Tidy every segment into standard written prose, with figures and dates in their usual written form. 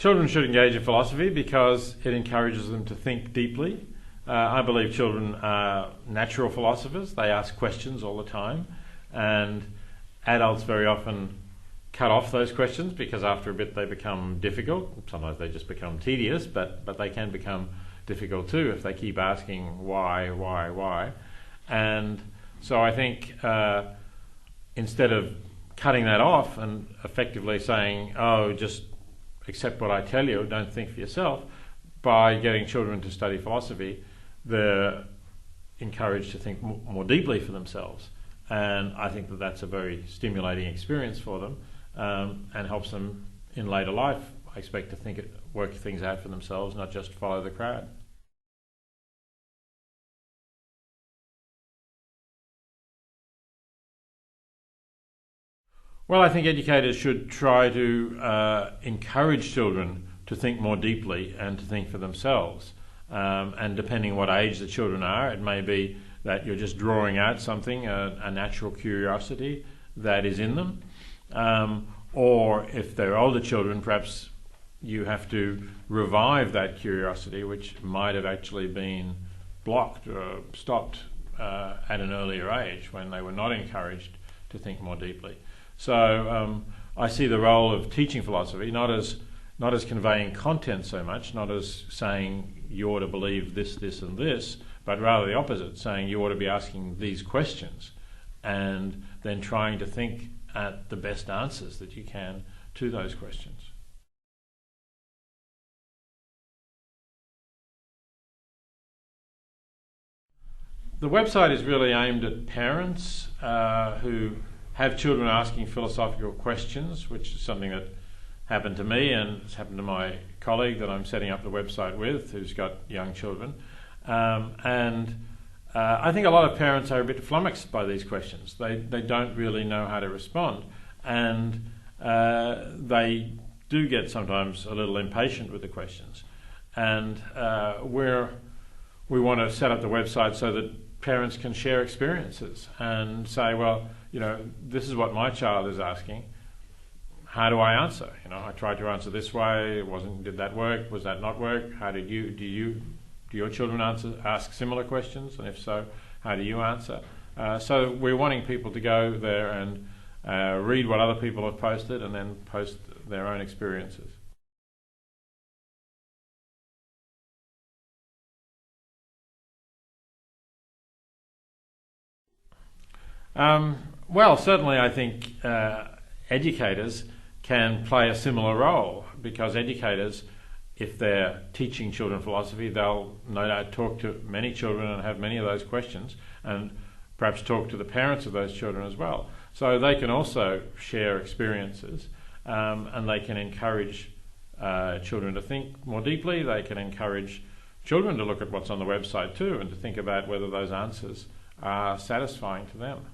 children should engage in philosophy because it encourages them to think deeply. I believe children are natural philosophers. They ask questions all the time, and adults very often cut off those questions because after a bit they become difficult. Sometimes they just become tedious, but they can become difficult too if they keep asking why. And so I think instead of cutting that off and effectively saying, oh, just accept what I tell you, don't think for yourself, by getting children to study philosophy, they're encouraged to think more deeply for themselves. And I think that that's a very stimulating experience for them, and helps them in later life, I expect, to work things out for themselves, not just follow the crowd. Well, I think educators should try to encourage children to think more deeply and to think for themselves. And depending on what age the children are, it may be that you're just drawing out something, a natural curiosity that is in them. Or if they're older children, perhaps you have to revive that curiosity, which might have actually been blocked or stopped at an earlier age when they were not encouraged to think more deeply. So I see the role of teaching philosophy not as conveying content so much, not as saying you ought to believe this, this and this, but rather the opposite, saying you ought to be asking these questions and then trying to think at the best answers that you can to those questions. The website is really aimed at parents who have children asking philosophical questions, which is something that happened to me and it's happened to my colleague that I'm setting up the website with, who's got young children. I think a lot of parents are a bit flummoxed by these questions. They don't really know how to respond, and they do get sometimes a little impatient with the questions. And we want to set up the website so that parents can share experiences and say, well, this is what my child is asking. How do I answer? I tried to answer this way. Did that work? Was that not work? How do your children ask similar questions? And if so, how do you answer? So we're wanting people to go there and read what other people have posted and then post their own experiences. Well, certainly I think educators can play a similar role, because educators, if they're teaching children philosophy, they'll no doubt talk to many children and have many of those questions, and perhaps talk to the parents of those children as well. So they can also share experiences, and they can encourage children to think more deeply. They can encourage children to look at what's on the website too and to think about whether those answers are satisfying to them.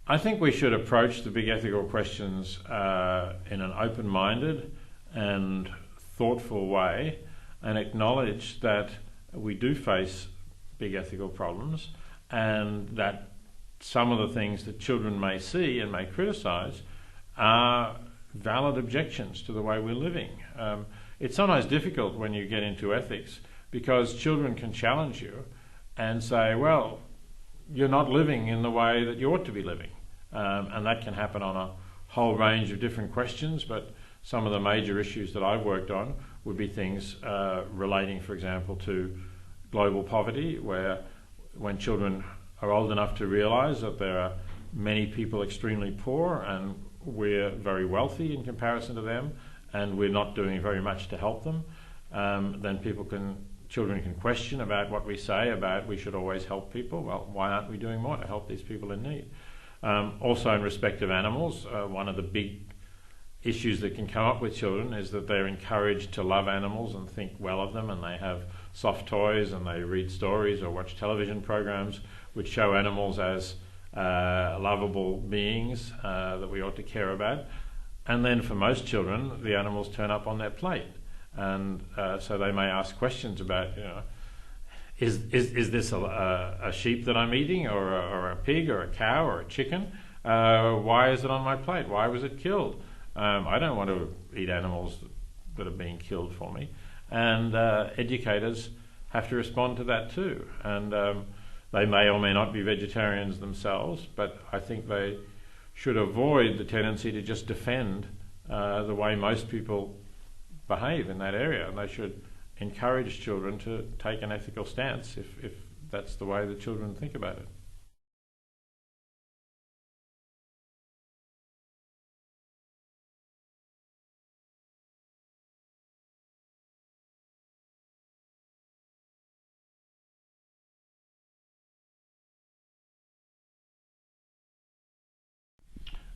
I think we should approach the big ethical questions in an open-minded and thoughtful way, and acknowledge that we do face big ethical problems, and that some of the things that children may see and may criticise are valid objections to the way we're living. It's sometimes difficult when you get into ethics, because children can challenge you and say, well, you're not living in the way that you ought to be living. And that can happen on a whole range of different questions, but some of the major issues that I've worked on would be things relating, for example, to global poverty, where when children are old enough to realise that there are many people extremely poor and we're very wealthy in comparison to them, and we're not doing very much to help them, then children can question about what we say about we should always help people. Well, why aren't we doing more to help these people in need? Also in respect of animals, one of the big issues that can come up with children is that they're encouraged to love animals and think well of them, and they have soft toys and they read stories or watch television programs which show animals as lovable beings that we ought to care about. And then for most children, the animals turn up on their plate, and so they may ask questions about, is this a sheep that I'm eating, or a pig, or a cow, or a chicken? Why is it on my plate? Why was it killed? I don't want to eat animals that are being killed for me. And educators have to respond to that too. And they may or may not be vegetarians themselves, but I think they should avoid the tendency to just defend the way most people behave in that area. And they should encourage children to take an ethical stance if that's the way the children think about it.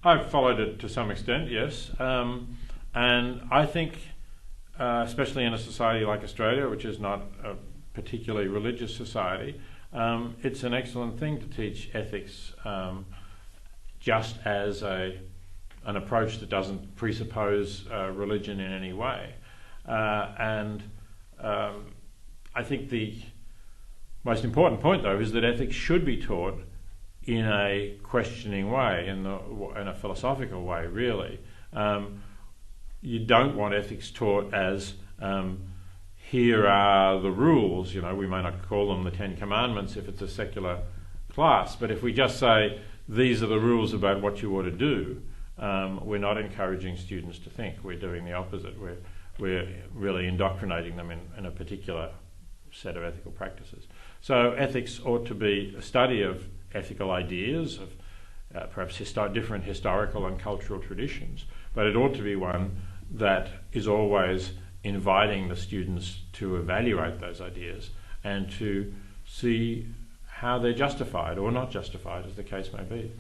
I've followed it to some extent, yes. And I think, especially in a society like Australia, which is not a particularly religious society, it's an excellent thing to teach ethics just as an approach that doesn't presuppose religion in any way. And I think the most important point, though, is that ethics should be taught in a questioning way, in a philosophical way, really. You don't want ethics taught as here are the rules. You know, we may not call them the Ten Commandments if it's a secular class, but if we just say these are the rules about what you ought to do, we're not encouraging students to think. We're doing the opposite. We're really indoctrinating them in a particular set of ethical practices. So ethics ought to be a study of ethical ideas, of perhaps different historical and cultural traditions, but it ought to be one that is always inviting the students to evaluate those ideas and to see how they're justified or not justified, as the case may be.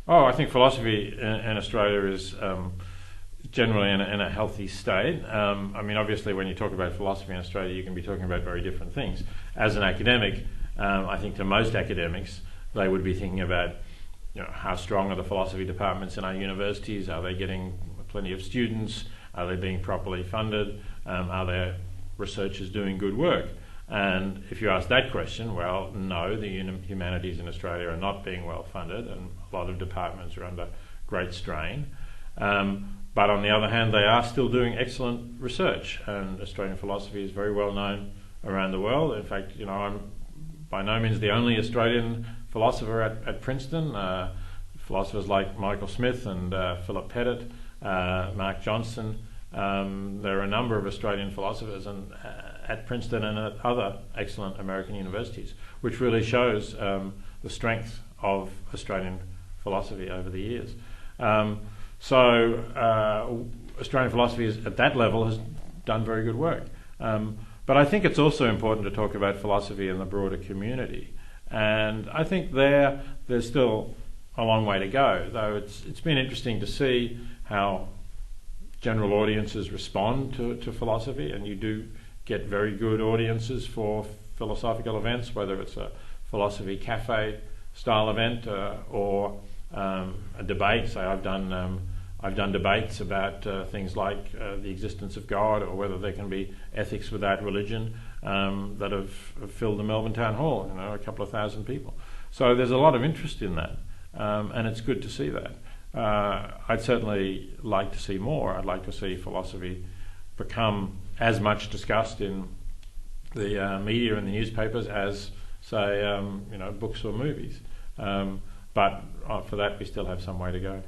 Oh, I think philosophy in Australia is generally in a healthy state. I mean, obviously, when you talk about philosophy in Australia, you can be talking about very different things. As an academic, I think to most academics, they would be thinking about, you know, how strong are the philosophy departments in our universities? Are they getting plenty of students? Are they being properly funded? Are their researchers doing good work? And if you ask that question, well, no, the humanities in Australia are not being well funded, and a lot of departments are under great strain. But on the other hand, they are still doing excellent research, and Australian philosophy is very well known around the world. In fact, you know, I'm by no means the only Australian philosopher at Princeton. Philosophers like Michael Smith and Philip Pettit, Mark Johnson. There are a number of Australian philosophers at Princeton and at other excellent American universities, which really shows the strength of Australian philosophy over the years. So Australian philosophy at that level has done very good work. But I think it's also important to talk about philosophy in the broader community. And I think there's still a long way to go, though it's been interesting to see how general audiences respond to philosophy, and you do get very good audiences for philosophical events, whether it's a philosophy cafe style event or a debate. Say I've done debates about things like the existence of God, or whether there can be ethics without religion, that have filled the Melbourne Town Hall, you know, a couple of thousand people. So there's a lot of interest in that, and it's good to see that. I'd certainly like to see more. I'd like to see philosophy become as much discussed in the media and the newspapers as, say, books or movies. But for that, we still have some way to go.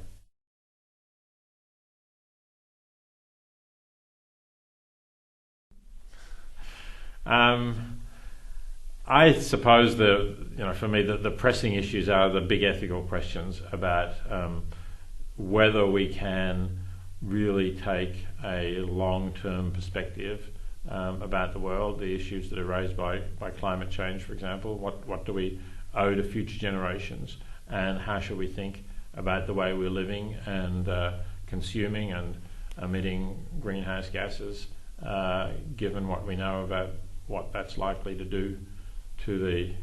I suppose for me, the pressing issues are the big ethical questions about whether we can really take a long-term perspective about the world, the issues that are raised by climate change, for example. What do we owe to future generations, and how should we think about the way we're living and consuming and emitting greenhouse gases, given what we know about what that's likely to do to the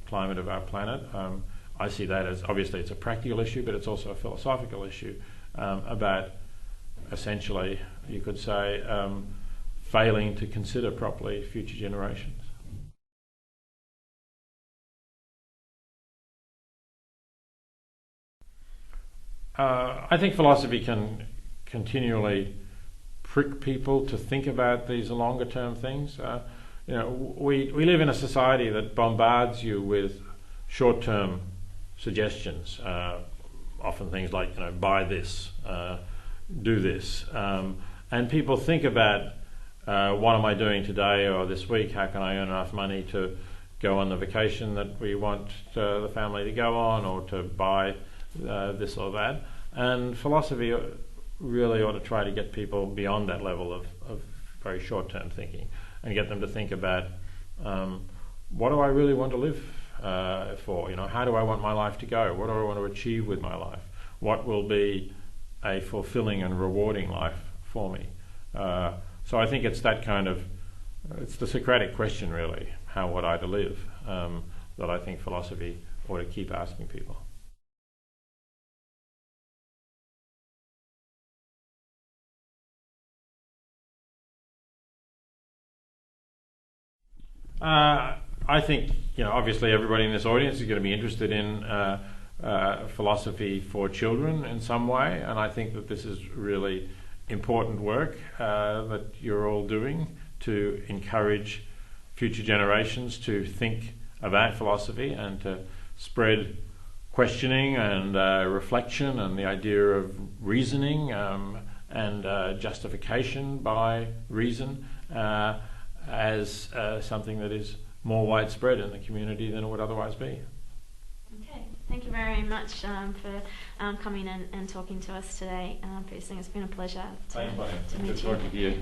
climate of our planet. I see that as, obviously it's a practical issue, but it's also a philosophical issue about essentially, you could say, failing to consider properly future generations. I think philosophy can continually prick people to think about these longer term things. We live in a society that bombards you with short term suggestions, often things like, buy this, do this, and people think about what am I doing today or this week, how can I earn enough money to go on the vacation that we want the family to go on, or to buy this or that. And philosophy really ought to try to get people beyond that level of very short-term thinking and get them to think about what do I really want to live for? How do I want my life to go? What do I want to achieve with my life? What will be a fulfilling and rewarding life for me? So I think it's that it's the Socratic question really, how would I to live, that I think philosophy ought to keep asking people. I think, obviously everybody in this audience is going to be interested in philosophy for children in some way, and I think that this is really important work that you're all doing to encourage future generations to think about philosophy and to spread questioning and reflection and the idea of reasoning and justification by reason as something that is more widespread in the community than it would otherwise be. Okay, thank you very much for coming in and talking to us today. It's been a pleasure to meet you. Good talking to you.